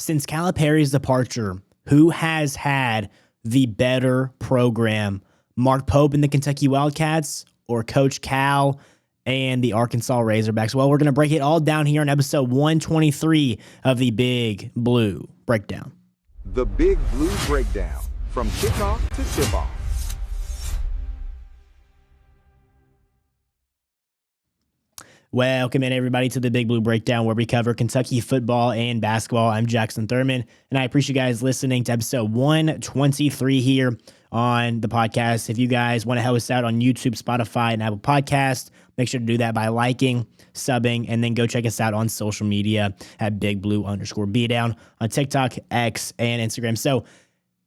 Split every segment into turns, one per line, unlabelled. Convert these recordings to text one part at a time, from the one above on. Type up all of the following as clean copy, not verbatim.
since Calipari's departure, who has had the better program? Mark Pope and the Kentucky Wildcats or Coach Cal and the Arkansas Razorbacks? Well, we're going to break it all down here on episode 123 of the Big Blue Breakdown.
The Big Blue Breakdown, from kickoff to tip-off.
Welcome in, everybody, to the Big Blue Breakdown, where we cover Kentucky football and basketball. I'm Jackson Thurman, and I appreciate you guys listening to episode 123 here on the podcast. If you guys want to help us out on YouTube, Spotify, and Apple Podcasts, make sure to do that by liking, subbing, and then go check us out on social media at BigBlue_Beatdown on TikTok, X, and Instagram. So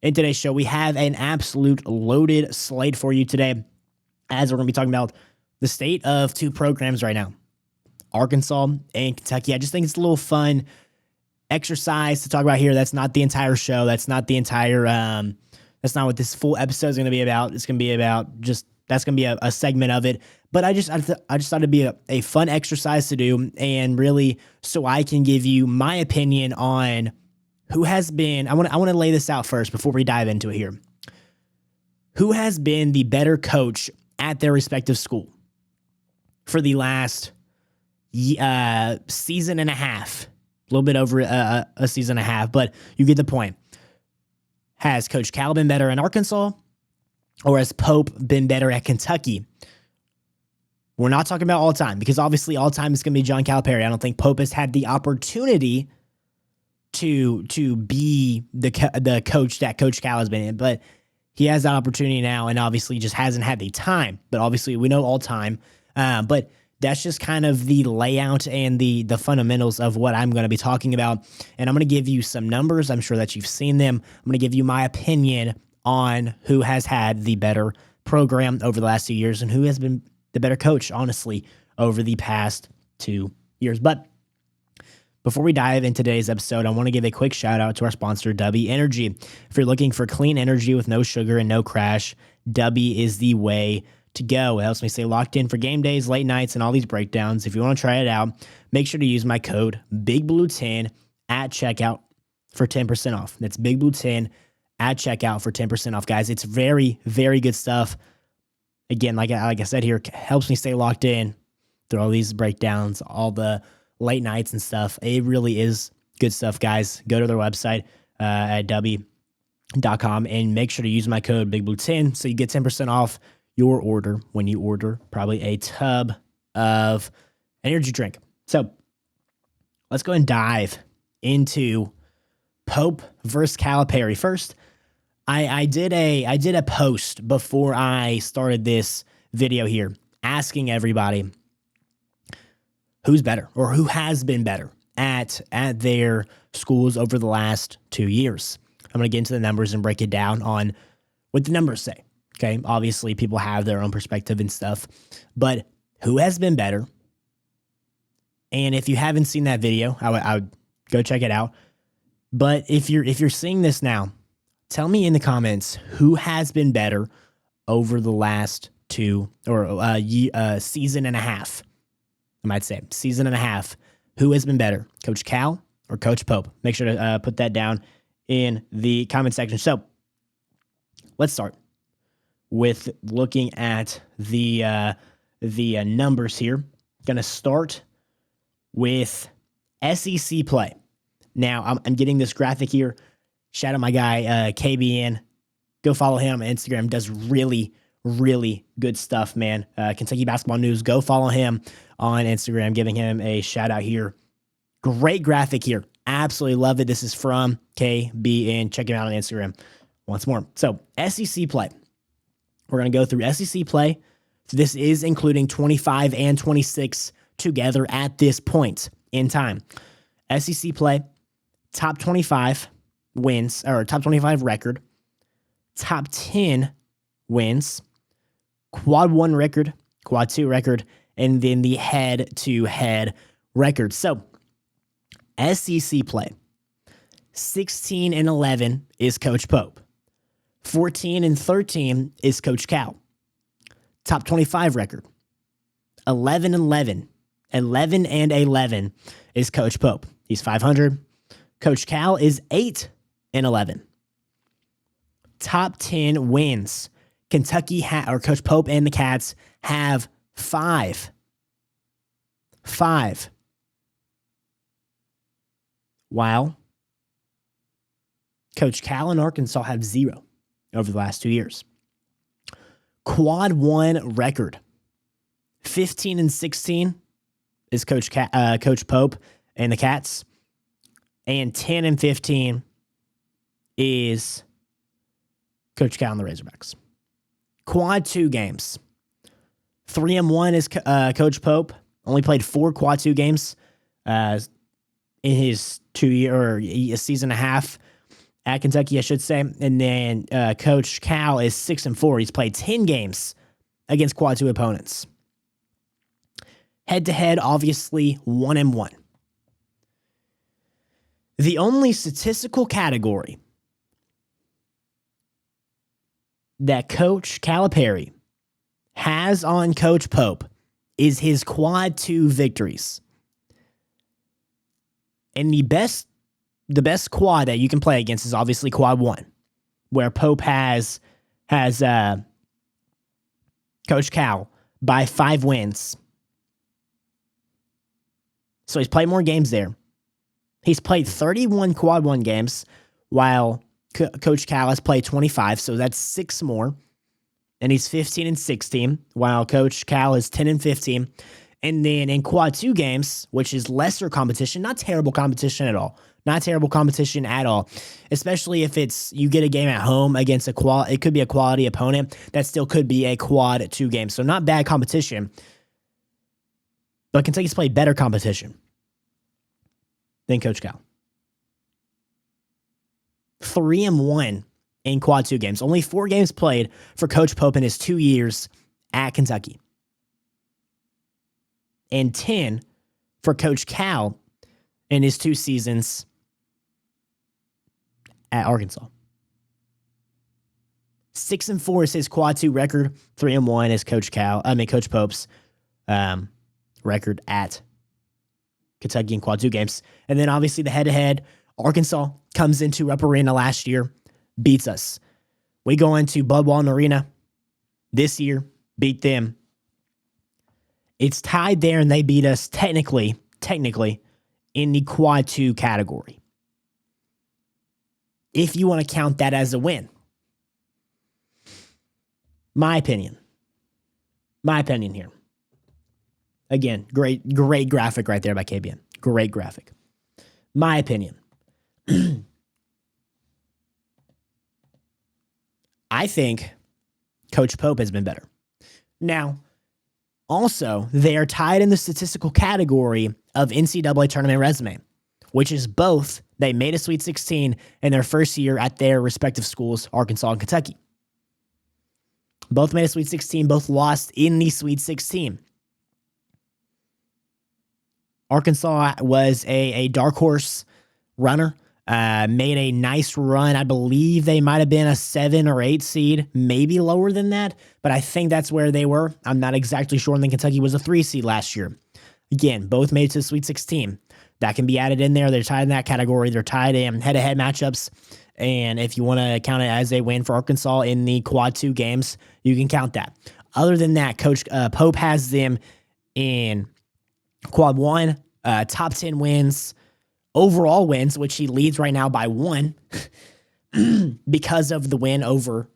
in today's show, we have an absolute loaded slate for you today, as we're going to be talking about the state of two programs right now, Arkansas and Kentucky. I just think it's a little fun exercise to talk about here. That's not the entire show. That's not the entire, that's not what this full episode is going to be about. It's going to be about that's going to be a segment of it. But I just thought it'd be a fun exercise to do, and really so I can give you my opinion on who has been, I want to lay this out first before we dive into it here. Who has been the better coach at their respective school for the last season and a half, a little bit over a season and a half, but you get the point. Has Coach Cal been better in Arkansas, or has Pope been better at Kentucky? We're not talking about all time, because obviously all time is going to be John Calipari. I don't think Pope has had the opportunity to be the coach that Coach Cal has been in, but he has that opportunity now, and obviously just hasn't had the time. But obviously we know all time, but that's just kind of the layout and the fundamentals of what I'm going to be talking about. And I'm going to give you some numbers. I'm sure that you've seen them. I'm going to give you my opinion on who has had the better program over the last 2 years and who has been the better coach, honestly, over the past 2 years. But before we dive into today's episode, I want to give a quick shout out to our sponsor, W Energy. If you're looking for clean energy with no sugar and no crash, W is the way to go. It helps me stay locked in for game days, late nights, and all these breakdowns. If you want to try it out, make sure to use my code BIGBLUE10 at checkout for 10% off. That's BIGBLUE10 at checkout for 10% off, guys. It's very, very good stuff. Again, like I said here, helps me stay locked in through all these breakdowns, all the late nights and stuff. It really is good stuff, guys. Go to their website at w.com and make sure to use my code BIGBLUE10 so you get 10% off your order when you order probably a tub of energy drink. So let's go and dive into Pope versus Calipari. First, I did a post before I started this video here asking everybody who's better or who has been better at their schools over the last 2 years. I'm going to get into the numbers and break it down on what the numbers say. Okay, obviously people have their own perspective and stuff, but who has been better? And if you haven't seen that video, I would go check it out. But if you're seeing this now, tell me in the comments who has been better over the last season and a half. I might say season and a half. Who has been better, Coach Cal or Coach Pope? Make sure to put that down in the comment section. So let's start with looking at the numbers here. Going to start with SEC play. Now, I'm getting this graphic here. Shout out my guy, KBN. Go follow him on Instagram. Does really, really good stuff, man. Kentucky Basketball News. Go follow him on Instagram. Giving him a shout out here. Great graphic here. Absolutely love it. This is from KBN. Check him out on Instagram once more. So, SEC play. We're going to go through SEC play. So this is including 25 and 26 together at this point in time. SEC play, top 25 wins, or top 25 record, top 10 wins, quad 1 record, quad 2 record, and then the head-to-head record. So, SEC play, 16 and 11 is Coach Pope. 14 and 13 is Coach Cal. Top 25 record. 11 and 11 is Coach Pope. He's 500. Coach Cal is 8-11. Top 10 wins. Kentucky or Coach Pope and the Cats have 5. 5. While Coach Cal and Arkansas have 0 over the last 2 years. Quad 1 record. 15-16 is Coach Pope and the Cats. And 10-15 is Coach Cal and the Razorbacks. Quad 2 games. 3-1 is Coach Pope. Only played 4 quad 2 games in his 2-year or a season and a half at Kentucky, I should say. And then Coach Cal is 6-4. He's played 10 games against quad 2 opponents. Head-to-head, obviously, 1-1. The only statistical category that Coach Calipari has on Coach Pope is his quad 2 victories. And the best quad that you can play against is obviously quad 1, where Pope has Coach Cal by 5 wins. So he's played more games there. He's played 31 quad 1 games, while Coach Cal has played 25, so that's 6 more. And he's 15-16, while Coach Cal is 10-15. And then in quad 2 games, which is lesser competition, not terrible competition at all. Not terrible competition at all. Especially if you get a game at home against it could be a quality opponent. That still could be a quad 2 game. So not bad competition. But Kentucky's played better competition than Coach Cal. 3-1 in quad 2 games. Only 4 games played for Coach Pope in his 2 years at Kentucky. And 10 for Coach Cal in his 2 seasons at Arkansas. 6-4 is his quad 2 record. 3-1 is Coach Pope's record at Kentucky in quad 2 games. And then obviously the head-to-head, Arkansas comes into Rupp Arena last year, beats us. We go into Bud Walton Arena this year, beat them. It's tied there, and they beat us technically in the quad 2 category. If you want to count that as a win. My opinion here. Again, great graphic right there by KBN. Great graphic. My opinion. I think Coach Pope has been better. Now, also, they are tied in the statistical category of NCAA tournament resume, which is both they made a Sweet 16 in their first year at their respective schools, Arkansas and Kentucky. Both made a Sweet 16, both lost in the Sweet 16. Arkansas was a dark horse runner, made a nice run. I believe they might have been a 7 or 8 seed, maybe lower than that, but I think that's where they were. I'm not exactly sure. And then Kentucky was a 3 seed last year. Again, both made it to the Sweet 16. That can be added in there. They're tied in that category. They're tied in head-to-head matchups. And if you want to count it as a win for Arkansas in the quad 2 games, you can count that. Other than that, Coach Pope has them in quad 1, top 10 wins, overall wins, which he leads right now by 1 because of the win over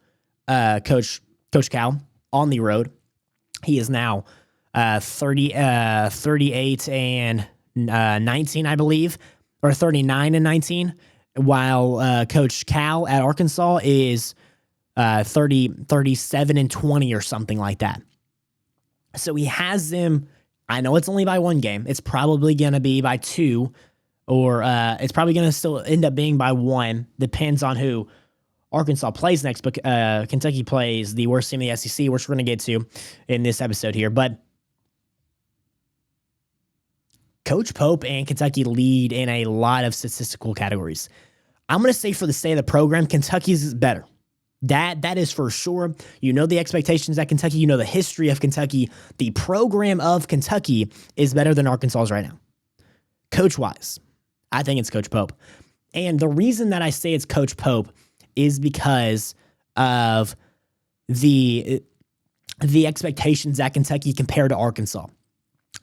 Coach Cal on the road. He is now 38 and 19, I believe, or 39 and 19, while Coach Cal at Arkansas is 37 and 20 or something like that. So he has them. I know it's only by 1 game. It's probably going to be by 2, or it's probably going to still end up being by 1. Depends on who Arkansas plays next, but Kentucky plays the worst team in the SEC, which we're going to get to in this episode here. But Coach Pope and Kentucky lead in a lot of statistical categories. I'm going to say for the state of the program, Kentucky's is better. That is for sure. You know the expectations at Kentucky. You know the history of Kentucky. The program of Kentucky is better than Arkansas's right now. Coach-wise, I think it's Coach Pope. And the reason that I say it's Coach Pope is because of the expectations at Kentucky compared to Arkansas.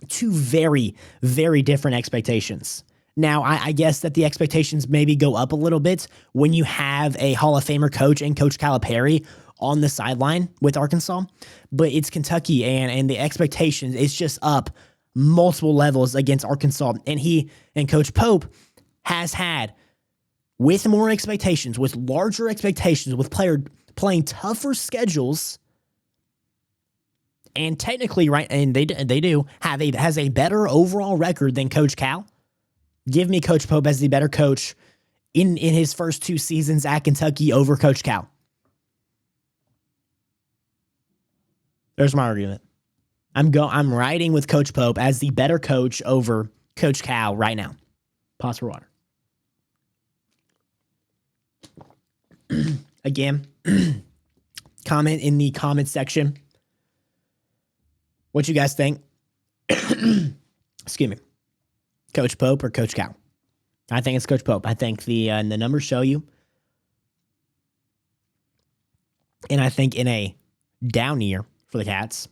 Two very, very different expectations. Now, I guess that the expectations maybe go up a little bit when you have a Hall of Famer coach and Coach Calipari on the sideline with Arkansas, but it's Kentucky and the expectations is just up multiple levels against Arkansas. And Coach Pope has had, with more expectations, with larger expectations, with playing tougher schedules, and technically, right, and they do has a better overall record than Coach Cal. Give me Coach Pope as the better coach in his first 2 seasons at Kentucky over Coach Cal. There's my argument. I'm riding with Coach Pope as the better coach over Coach Cal right now. Pause for water. Again, comment in the comment section what you guys think. Excuse me. Coach Pope or Coach Cal? I think it's Coach Pope. I think the numbers show you. And I think in a down year for the Cats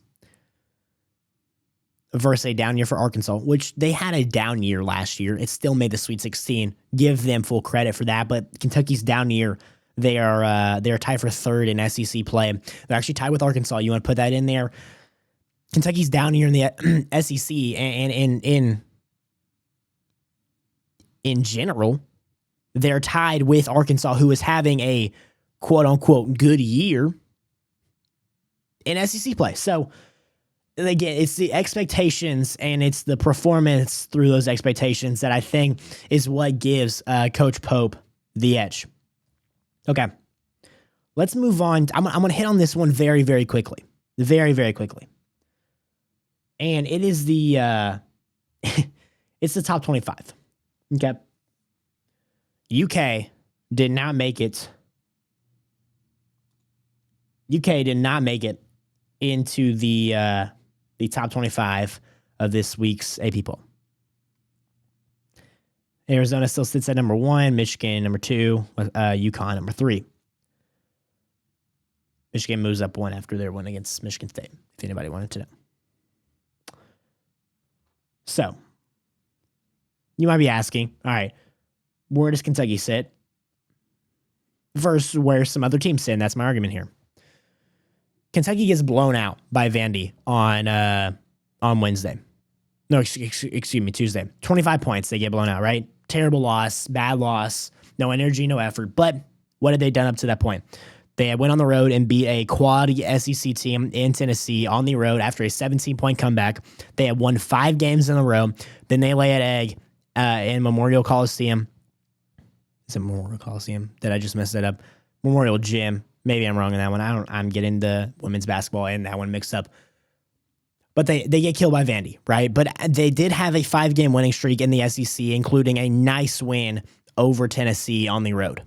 versus a down year for Arkansas, which they had a down year last year. It still made the Sweet 16. Give them full credit for that. But Kentucky's down year, they are tied for third in SEC play. They're actually tied with Arkansas. You want to put that in there? Kentucky's down year in the SEC and in general, they're tied with Arkansas, who is having a quote-unquote good year in SEC play. So, again, it's the expectations and it's the performance through those expectations that I think is what gives Coach Pope the edge. Okay, let's move on. I'm going to hit on this one very, very quickly. Very, very quickly. And it is it's the top 25. Okay. UK did not make it. UK did not make it into the top 25 of this week's AP poll. Arizona still sits at number 1, Michigan number 2, UConn number 3. Michigan moves up 1 after their win against Michigan State, if anybody wanted to know. So, you might be asking, all right, where does Kentucky sit versus where some other teams sit? And that's my argument here. Kentucky gets blown out by Vandy on Wednesday. No, excuse me, Tuesday. 25 points, they get blown out, right? Terrible loss, bad loss, no energy, no effort. But what had they done up to that point? They went on the road and beat a quality SEC team in Tennessee on the road after a 17-point comeback. They had won 5 games in a row. Then they lay an egg in Memorial Coliseum. Is it Memorial Coliseum? Did I just mess that up? Memorial Gym. Maybe I'm wrong in that one. I'm getting the women's basketball and that one mixed up. But they get killed by Vandy, right? But they did have a 5-game winning streak in the SEC, including a nice win over Tennessee on the road.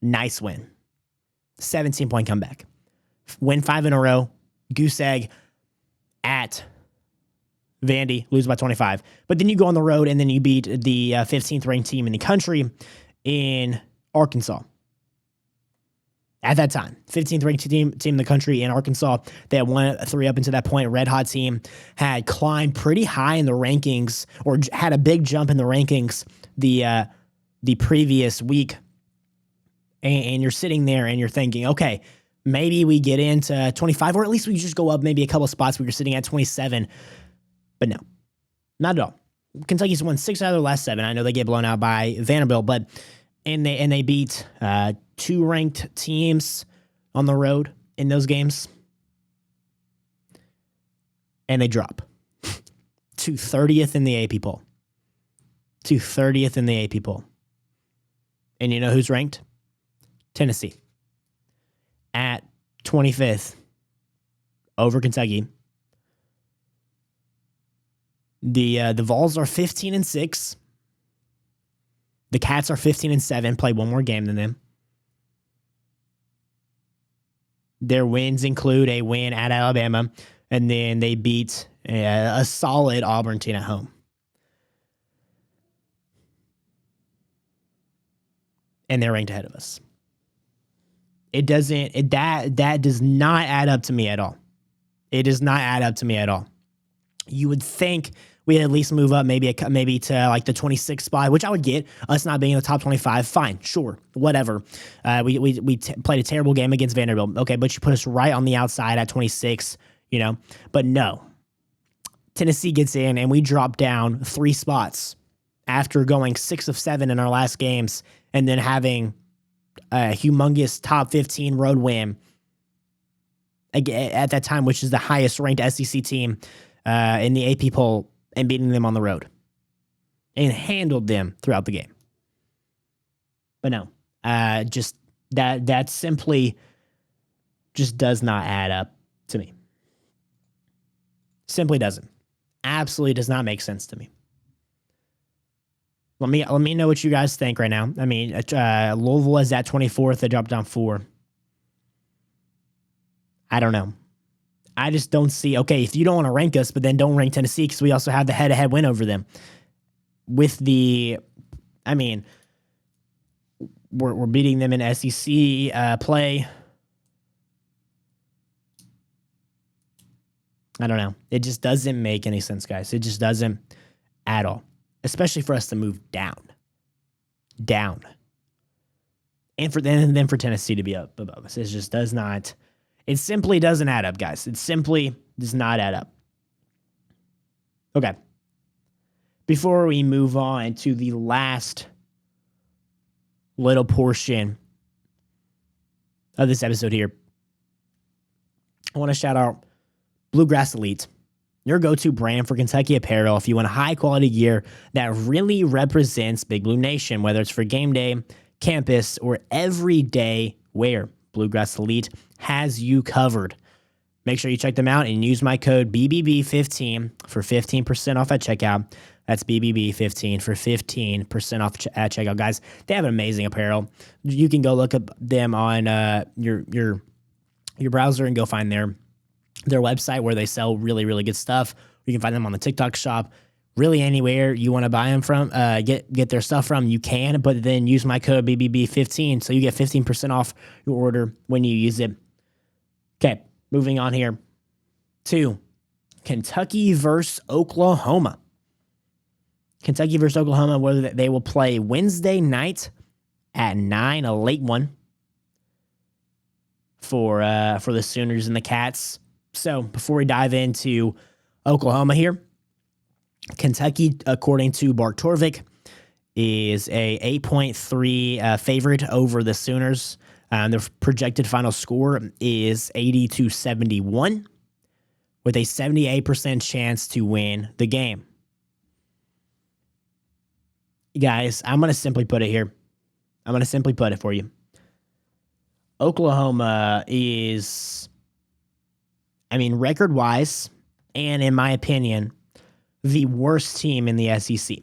Nice win. 17-point comeback. Win 5 in a row. Goose egg at Vandy. Lose by 25. But then you go on the road and then you beat the 15th ranked team in the country in Arkansas. At that time, 15th ranked team in the country in Arkansas. They had won 3 up until that point. Red hot team had climbed pretty high in the rankings, or had a big jump in the rankings the previous week. And you're sitting there and you're thinking, okay, maybe we get into 25, or at least we just go up maybe a couple of spots where you're sitting at 27. But no, not at all. Kentucky's won 6 out of their last 7. I know they get blown out by Vanderbilt, but and they beat 2 ranked teams on the road in those games. And they drop to 30th in the AP poll. To 30th in the AP poll. And you know who's ranked? Tennessee. At 25th over Kentucky. The Vols are 15-6. The Cats are 15-7, play one more game than them. Their wins include a win at Alabama, and then they beat a solid Auburn team at home. and they're ranked ahead of us. It doesn't, that does not add up to me at all. It does not add up to me at all. You would think we'd at least move up maybe to like the 26th spot, which I would get. Us not being in the top 25, fine, sure, whatever. We played a terrible game against Vanderbilt. Okay, but you put us right on the outside at 26, But no. Tennessee gets in and we drop down 3 spots after going 6 of 7 in our last games and then having a humongous top 15 road win at that time, which is the highest ranked SEC team in the AP poll, and beating them on the road and handled them throughout the game. But no, just that simply just does not add up to me. Simply doesn't. Absolutely does not make sense to me. Let me know what you guys think right now. I mean, Louisville is at 24th. They dropped down 4. I don't know. I just don't see, okay, if you don't want to rank us, but then don't rank Tennessee because we also have the head-to-head win over them. We're beating them in SEC play. I don't know. It just doesn't make any sense, guys. It just doesn't at all. Especially for us to move down. And then for Tennessee to be up above us. It just does not. It simply doesn't add up, guys. It simply does not add up. Okay. Before we move on to the last little portion of this episode here, I want to shout out Bluegrass Elite, your go-to brand for Kentucky apparel if you want high-quality gear that really represents Big Blue Nation, whether it's for game day, campus, or everyday wear. Bluegrass Elite has you covered. Make sure you check them out and use my code BBB15 for 15% off at checkout. That's BBB15 for 15% off at checkout. Guys, they have amazing apparel. You can go look up them on your browser and go find their website where they sell really, really good stuff. You can find them on the TikTok shop. Really anywhere you want to buy them from, get their stuff from, you can, but then use my code BBB15 so you get 15% off your order when you use it. Okay, moving on here to Kentucky versus Oklahoma. Kentucky versus Oklahoma, whether they will play Wednesday night at 9, a late one for the Sooners and the Cats. So before we dive into Oklahoma here, Kentucky, according to Bart Torvik, is a 8.3 favorite over the Sooners. Their projected final score is 80-71, with a 78% chance to win the game. Guys, I'm going to simply put it here. I'm going to simply put it for you. Oklahoma is, record-wise, and in my opinion, the worst team in the SEC.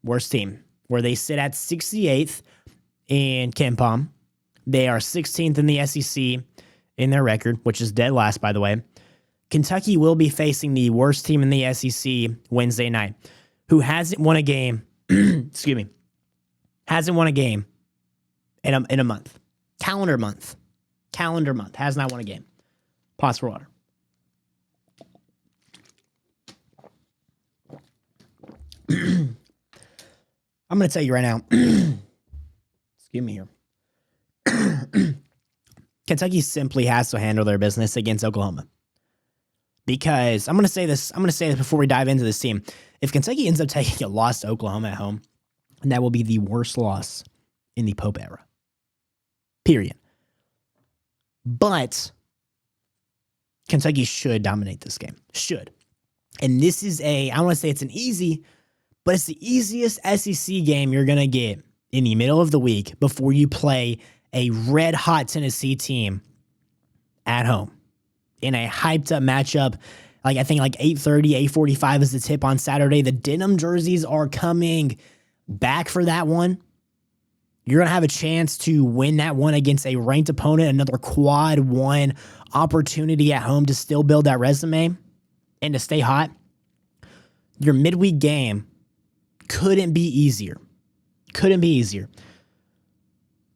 Worst team. Where they sit at 68th in KenPom. They are 16th in the SEC in their record, which is dead last, by the way. Kentucky will be facing the worst team in the SEC Wednesday night, who hasn't won a game, excuse me, hasn't won a game in a month. Calendar month, has not won a game. Pause for water. I'm going to tell you right now, excuse me here. Kentucky simply has to handle their business against Oklahoma. Because I'm going to say this before we dive into this team. If Kentucky ends up taking a loss to Oklahoma at home, that will be the worst loss in the Pope era. Period. But Kentucky should dominate this game. Should. And this is I don't want to say it's an easy, but it's the easiest SEC game you're going to get in the middle of the week before you play a red-hot Tennessee team at home in a hyped-up matchup. I think 8:30, 8:45 is the tip on Saturday. The denim jerseys are coming back for that one. You're going to have a chance to win that one against a ranked opponent, another quad one opportunity at home to still build that resume and to stay hot. Your midweek game couldn't be easier.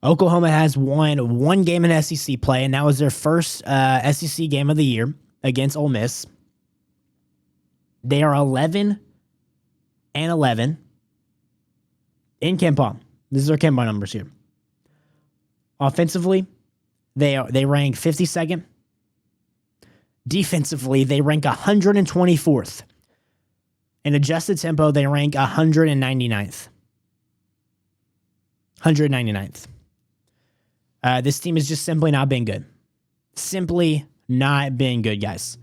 Oklahoma has won one game in SEC play, and that was their first SEC game of the year against Ole Miss. They are 11-11 in KenPom. This is our KenPom numbers here. Offensively, they rank 52nd. Defensively, they rank 124th. In adjusted tempo, they rank 199th. 199th. This team has just simply not been good. Simply not been good, guys.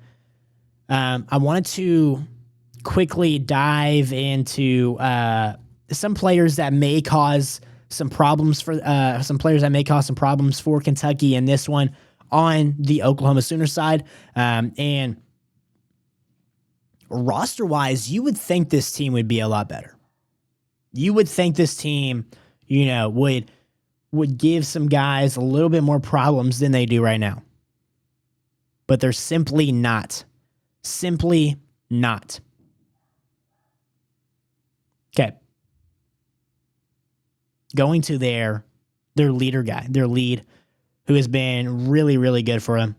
I wanted to quickly dive into some players that may cause some problems for Kentucky in this one on the Oklahoma Sooner side. And roster-wise, you would think this team would be a lot better. You would think this team, would give some guys a little bit more problems than they do right now. But they're simply not. Simply not. Okay. Going to their leader guy, their lead, who has been really, really good for him.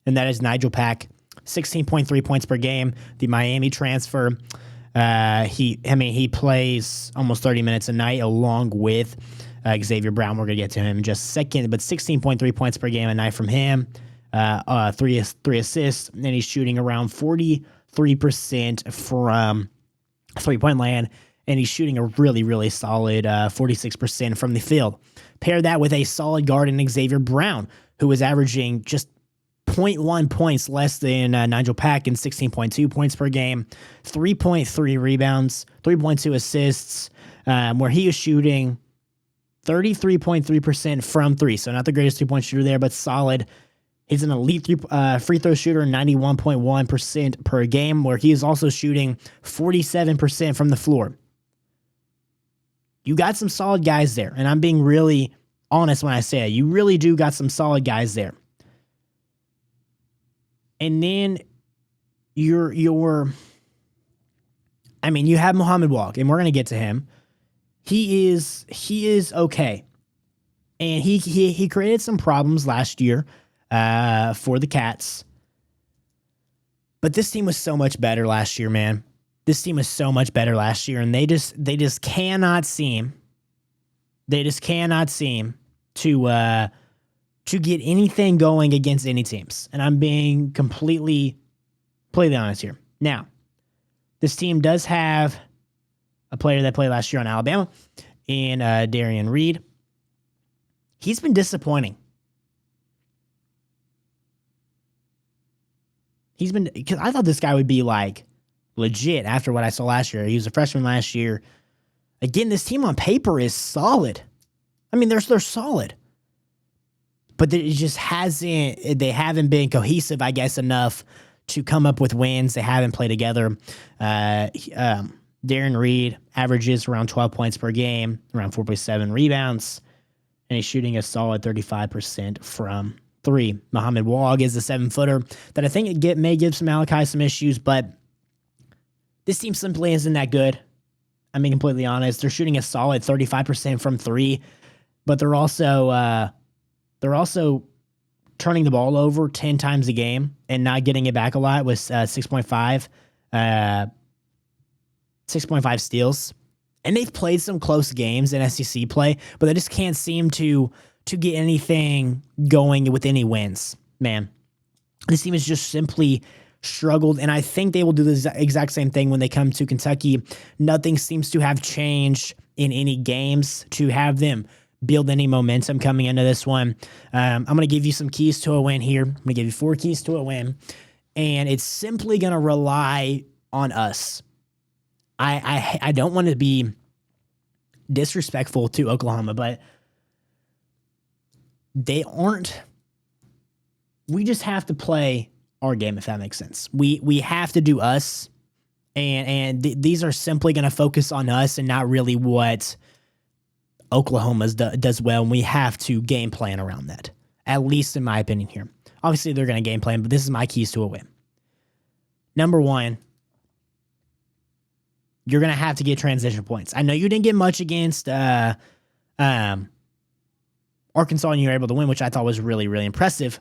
And that is Nigel Pack. 16.3 points per game. The Miami transfer. He plays almost 30 minutes a night along with Xavier Brown. We're going to get to him in just a second. But 16.3 points per game a night from him. Three assists. And he's shooting around 43% from three-point land. And he's shooting a really, really solid 46% from the field. Pair that with a solid guard in Xavier Brown, who is averaging just 0.1 points less than Nigel Pack and 16.2 points per game, 3.3 rebounds, 3.2 assists, where he is shooting 33.3% from three. So not the greatest three-point shooter there, but solid. He's an elite free throw shooter, 91.1% per game, where he is also shooting 47% from the floor. You got some solid guys there, and I'm being really honest when I say it. You really do got some solid guys there. And then you have Muhammad Walk, and we're going to get to him. He is okay. And he created some problems last year for the Cats. But this team was so much better last year, man. This team was so much better last year, and they just cannot seem to get anything going against any teams. And I'm being completely honest here. Now, this team does have a player that played last year on Alabama in Darian Reed. He's been disappointing. Because I thought this guy would be like legit after what I saw last year. He was a freshman last year. Again, this team on paper is solid. I mean, they're solid. But they haven't been cohesive, I guess, enough to come up with wins. They haven't played together. Darren Reed averages around 12 points per game, around 4.7 rebounds, and he's shooting a solid 35% from three. Muhammad Wag is a 7-footer that I think may give some Malachi some issues, but this team simply isn't that good. I'm being completely honest. They're shooting a solid 35% from three, but they're also turning the ball over 10 times a game and not getting it back a lot with 6.5 steals. And they've played some close games in SEC play, but they just can't seem to get anything going with any wins, man. This team has just simply struggled, and I think they will do the exact same thing when they come to Kentucky. Nothing seems to have changed in any games to have them build any momentum coming into this one. I'm going to give you some keys to a win here. I'm going to give you 4 keys to a win, and it's simply going to rely on us. I don't want to be disrespectful to Oklahoma, but they aren't. We just have to play our game, if that makes sense. We have to do us, and these are simply going to focus on us and not really what Oklahoma does well, and we have to game plan around that, at least in my opinion here. Obviously, they're going to game plan, but this is my keys to a win. Number 1, you're going to have to get transition points. I know you didn't get much against Arkansas, and you were able to win, which I thought was really, really impressive.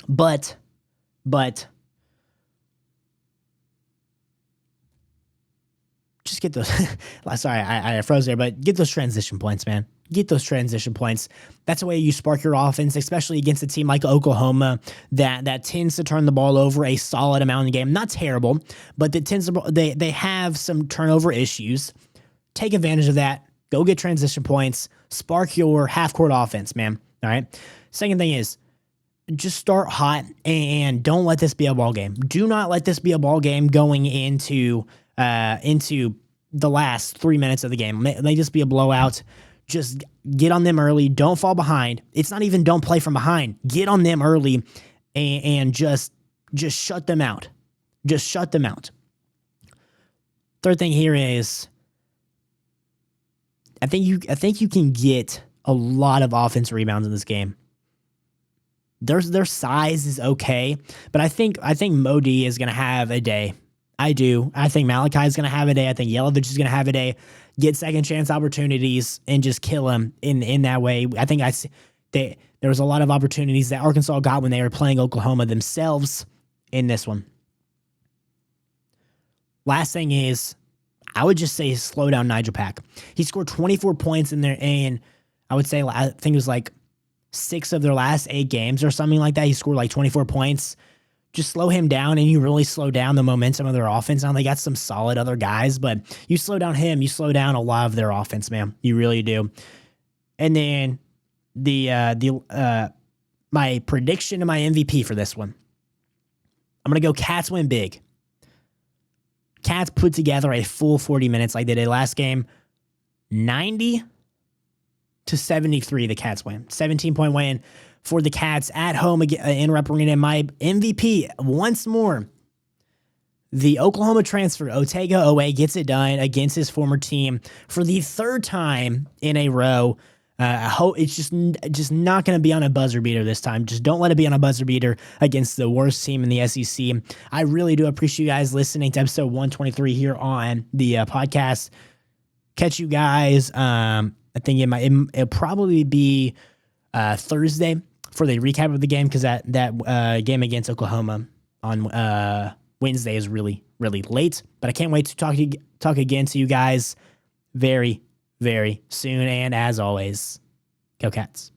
But just get those. Sorry, I froze there, but get those transition points, man. Get those transition points. That's the way you spark your offense, especially against a team like Oklahoma that tends to turn the ball over a solid amount in the game. Not terrible, but they have some turnover issues. Take advantage of that. Go get transition points. Spark your half-court offense, man. All right? Second thing is, just start hot and don't let this be a ball game. Do not let this be a ball game going into the last 3 minutes of the game. May just be a blowout. Just get on them early. Don't fall behind. It's not even don't play from behind. Get on them early and just shut them out. Just shut them out. Third thing here is I think you can get a lot of offensive rebounds in this game. Their size is okay, but I think Modi is going to have a day. I do. I think Malachi is going to have a day. I think Yelovich is going to have a day. Get second chance opportunities and just kill him in that way. I think there was a lot of opportunities that Arkansas got when they were playing Oklahoma themselves in this one. Last thing is, I would just say slow down Nigel Pack. He scored 24 points in there, and I would say I think it was like 6 of their last 8 games or something like that. He scored like 24 points. Just slow him down, and you really slow down the momentum of their offense. Now they got some solid other guys, but you slow down him, you slow down a lot of their offense, man. You really do. And then my prediction to my MVP for this one, I'm gonna go Cats win big. Cats put together a full 40 minutes like they did last game. 90-73, the Cats win. 17-point win for the Cats at home in Rupp Arena. My MVP, once more, the Oklahoma transfer, Otega Owe, gets it done against his former team for the 3rd time in a row. I hope it's just not going to be on a buzzer beater this time. Just don't let it be on a buzzer beater against the worst team in the SEC. I really do appreciate you guys listening to episode 123 here on the podcast. Catch you guys. I think it'll probably be Thursday for the recap of the game, because that game against Oklahoma on Wednesday is really, really late. But I can't wait to talk again to you guys very, very soon. And as always, go Cats.